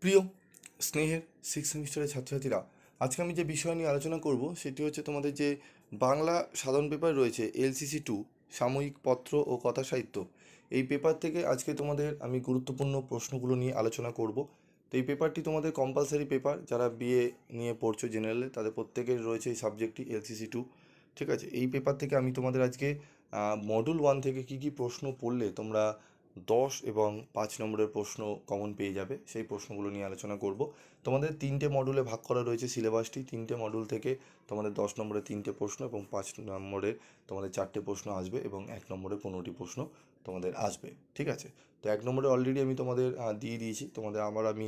প্রিয় স্নেহের সিক্স সেমিস্টারের ছাত্রছাত্রীরা, আজকে আমি যে বিষয় নিয়ে আলোচনা করব সেটি হচ্ছে তোমাদের যে বাংলা সাধারণ পেপার রয়েছে LCC 2 সাময়িক পত্র ও কথা সাহিত্য। এই পেপার থেকে আজকে তোমাদের আমি গুরুত্বপূর্ণ প্রশ্নগুলো নিয়ে আলোচনা করব। তো এই পেপারটি তোমাদের কম্পালসারি পেপার, যারা বিএ নিয়ে পড়ছো জেনারেলে তাদের প্রত্যেকের রয়েছে এই সাবজেক্টটি LCC 2। ঠিক আছে, এই পেপার থেকে আমি তোমাদের আজকে মডুল 1 থেকে কি কি প্রশ্ন পড়লে তোমরা 10 এবং 5 নম্বরের প্রশ্ন কমন পেয়ে যাবে সেই প্রশ্নগুলো নিয়ে আলোচনা করব। তোমাদের 3টে মডুলে ভাগ করা রয়েছে সিলেবাসটি। 3টে মডুল থেকে তোমাদের 10 নম্বরে 3টে প্রশ্ন এবং 5 নম্বরে তোমাদের 4টে প্রশ্ন আসবে এবং 1 নম্বরে 15টি প্রশ্ন তোমাদের আসবে। ঠিক আছে, তো 1 নম্বরে অলরেডি আমি তোমাদের দিয়ে দিয়েছি। তোমাদের আমি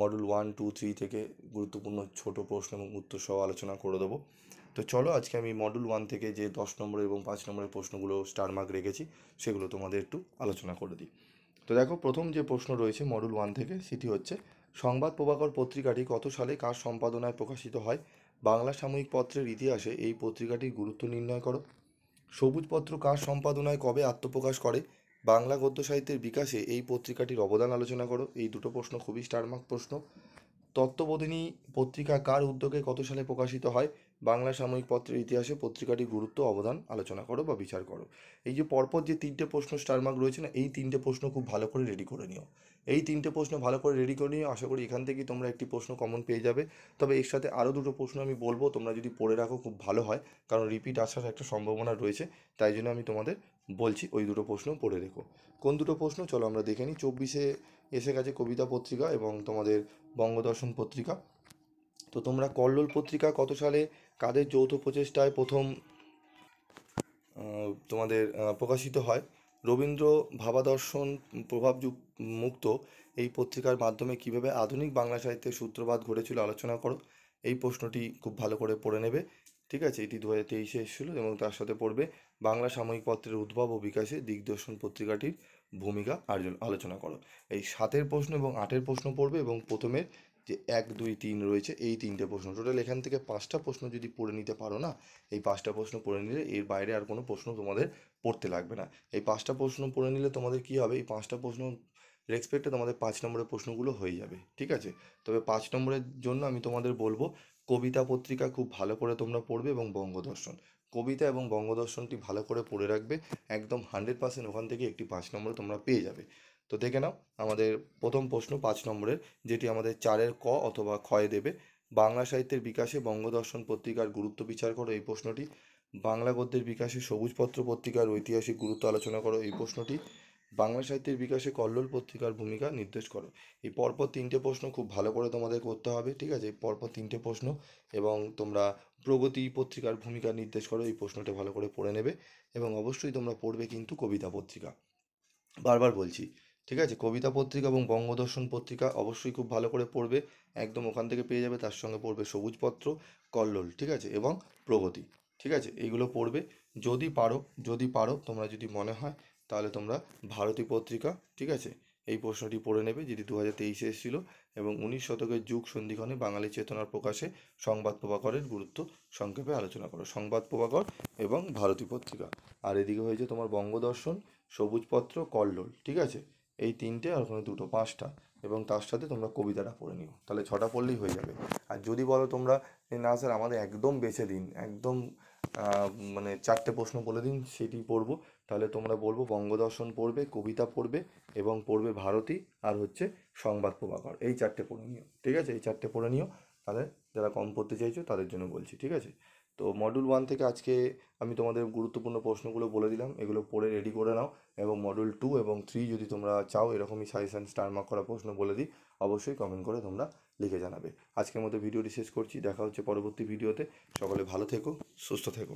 মডুল 1, 2, 3 থেকে গুরুত্বপূর্ণ ছোট প্রশ্ন এবং উত্তর সহ আলোচনা করে দেবো। তো চলো আজকে আমি মডুল 1 থেকে যে 10 নম্বরের এবং 5 নম্বরের প্রশ্নগুলো স্টার মার্ক রেখেছি সেগুলো তোমাদের একটু আলোচনা করে দিই। তো দেখো, প্রথম যে প্রশ্ন রয়েছে মডুল 1 থেকে সেটি হচ্ছে, সংবাদ প্রভাকর পত্রিকাটি কত সালে কার সম্পাদনায় প্রকাশিত হয়? বাংলা সাময়িক পত্রের ইতিহাসে এই পত্রিকাটির গুরুত্ব নির্ণয় করো। সবুজপত্র কার সম্পাদনায় কবে আত্মপ্রকাশ করে? বাংলা গদ্য সাহিত্যের বিকাশে এই পত্রিকাটির অবদান আলোচনা করো। এই দুটো প্রশ্ন খুবই স্টার মার্ক প্রশ্ন। তত্ত্ববোধিনী পত্রিকা কার উদ্যোগে কত সালে প্রকাশিত হয়? বাংলা সাময়িক পত্রের ইতিহাসে পত্রিকাটির গুরুত্ব অবদান আলোচনা করো বা বিচার করো। এই যে পরপর যে 3টে প্রশ্ন স্টার মার্ক রয়েছে না, এই 3টে প্রশ্ন খুব ভালো করে রেডি করে নিও। এই 3টে প্রশ্ন ভালো করে রেডি করে নিও, আশা করি এখান থেকেই তোমরা একটি প্রশ্ন কমন পেয়ে যাবে। তবে এর সাথে আরও দুটো প্রশ্ন আমি বলবো, তোমরা যদি পড়ে রাখো খুব ভালো হয়, কারণ রিপিট আসার একটা সম্ভাবনা রয়েছে। তাই জন্য আমি তোমাদের বলছি ওই দুটো প্রশ্ন পড়ে রেখো। কোন দুটো প্রশ্ন চলো আমরা দেখে নিই। 24-এ এসে গেছে কবিতা পত্রিকা এবং তোমাদের বঙ্গদর্শন পত্রিকা। তো তোমরা কল্লোল পত্রিকা কত সালে কাদের যৌথ প্রচেষ্টায় প্রথম তোমাদের প্রকাশিত হয়? রবীন্দ্র ভাবাদর্শন মুক্ত এই পত্রিকার মাধ্যমে কিভাবে আধুনিক বাংলা সাহিত্যের সূত্রপাত ঘটেছিল আলোচনা করো। এই প্রশ্নটি খুব ভালো করে পড়ে নেবে। ঠিক আছে, এটি 2023-এ এসেছিলো এবং তার সাথে পড়বে বাংলা সাময়িক পত্রের উদ্ভব ও বিকাশে দিগদর্শন পত্রিকাটির ভূমিকা আলোচনা করো। এই 7-এর প্রশ্ন এবং 8-এর প্রশ্ন পড়বে এবং প্রথমের যে 1, 2, 3 রয়েছে এই 3টে প্রশ্ন, টোটাল এখান থেকে 5টা প্রশ্ন যদি পড়ে নিতে পারো না, এই 5টা প্রশ্ন পড়ে নিলে এর বাইরে আর কোনো প্রশ্ন তোমাদের পড়তে লাগবে না। এই 5টা প্রশ্ন পড়ে নিলে তোমাদের কী হবে, এই 5টা প্রশ্ন রেসপেক্টে তোমাদের 5 নম্বরের প্রশ্নগুলো হয়ে যাবে। ঠিক আছে, তবে 5 নম্বরের জন্য আমি তোমাদের বলবো কবিতা পত্রিকা খুব ভালো করে তোমরা পড়বে এবং বঙ্গদর্শন। কবিতা এবং বঙ্গদর্শনটি ভালো করে পড়ে রাখবে, একদম 100% ওখান থেকে একটি 5 নম্বরে তোমরা পেয়ে যাবে। তো দেখে নাও আমাদের প্রথম প্রশ্ন 5 নম্বরের, যেটি আমাদের 4-এর ক অথবা ক্ষয়ে দেবে। বাংলা সাহিত্যের বিকাশে বঙ্গদর্শন পত্রিকার গুরুত্ব বিচার করো, এই প্রশ্নটি। বাংলা গদ্যের বিকাশে সবুজপত্র পত্রিকার ঐতিহাসিক গুরুত্ব আলোচনা করো, এই প্রশ্নটি। বাংলা সাহিত্যের বিকাশে কল্লোল পত্রিকার ভূমিকা নির্দেশ করো। এই পরপর 3টে প্রশ্ন খুব ভালো করে তোমাদের করতে হবে। ঠিক আছে, পরপর 3টে প্রশ্ন এবং তোমরা প্রগতি পত্রিকার ভূমিকা নির্দেশ করো, এই প্রশ্নটা ভালো করে পড়ে নেবে এবং অবশ্যই তোমরা পড়বে কিন্তু কবিতা পত্রিকা, বারবার বলছি। ঠিক আছে, কবিতা পত্রিকা এবং বঙ্গদর্শন পত্রিকা অবশ্যই খুব ভালো করে পড়বে, একদম ওখান থেকে পেয়ে যাবে। তার সঙ্গে পড়বে সবুজপত্র, কল্লোল, ঠিক আছে, এবং প্রগতি। ঠিক আছে, এইগুলো পড়বে। যদি পারো তোমরা, যদি মনে হয় তাহলে তোমরা ভারতী পত্রিকা, ঠিক আছে, এই প্রশ্নটি পড়ে নেবে, যেটি 2023-এ এসেছিলো এবং 19 শতকের যুগ সন্ধিক্ষণে বাঙালি চেতনার প্রকাশে সংবাদ প্রভাকরের গুরুত্ব সংক্ষেপে আলোচনা করো। সংবাদ প্রভাকর এবং ভারতী পত্রিকা। আর এদিকে হয়েছে তোমার বঙ্গদর্শন, সবুজপত্র, কল্লোল। ঠিক আছে, এই 3টে আর ওখানে 2টো, 5টা, এবং তার সাথে তোমরা কবিতাটা পড়ে নিও, তাহলে 6টা পড়লেই হয়ে যাবে। আর যদি বলো তোমরা যে না স্যার আমাদের একদম বেছে দিন, একদম মানে 4টে প্রশ্ন বলে দিন সেটি পড়বো, তাহলে তোমরা বলবো বঙ্গদর্শন পড়বে, কবিতা পড়বে এবং পড়বে ভারতী, আর হচ্ছে সংবাদ প্রভাকর। এই 4টে পড়ে নিও। ঠিক আছে, এই 4টে পড়ে নিও, তাহলে যারা কম পড়তে চাইছো তাদের জন্য বলছি। ঠিক আছে, তো মডুল 1 থেকে আজকে আমি তোমাদের গুরুত্বপূর্ণ প্রশ্নগুলো বলে দিলাম, এগুলো পড়ে রেডি করে নাও। এবং মডুল 2 এবং 3 যদি তোমরা চাও এরকমই সাজেশান স্টার মার্ক করা প্রশ্ন বলে দিই, অবশ্যই কমেন্ট করে তোমরা লিখে জানাবে। আজকের মতো ভিডিওটি শেষ করছি, দেখা হচ্ছে পরবর্তী ভিডিওতে। সকলে ভালো থেকো, সুস্থ থেকো।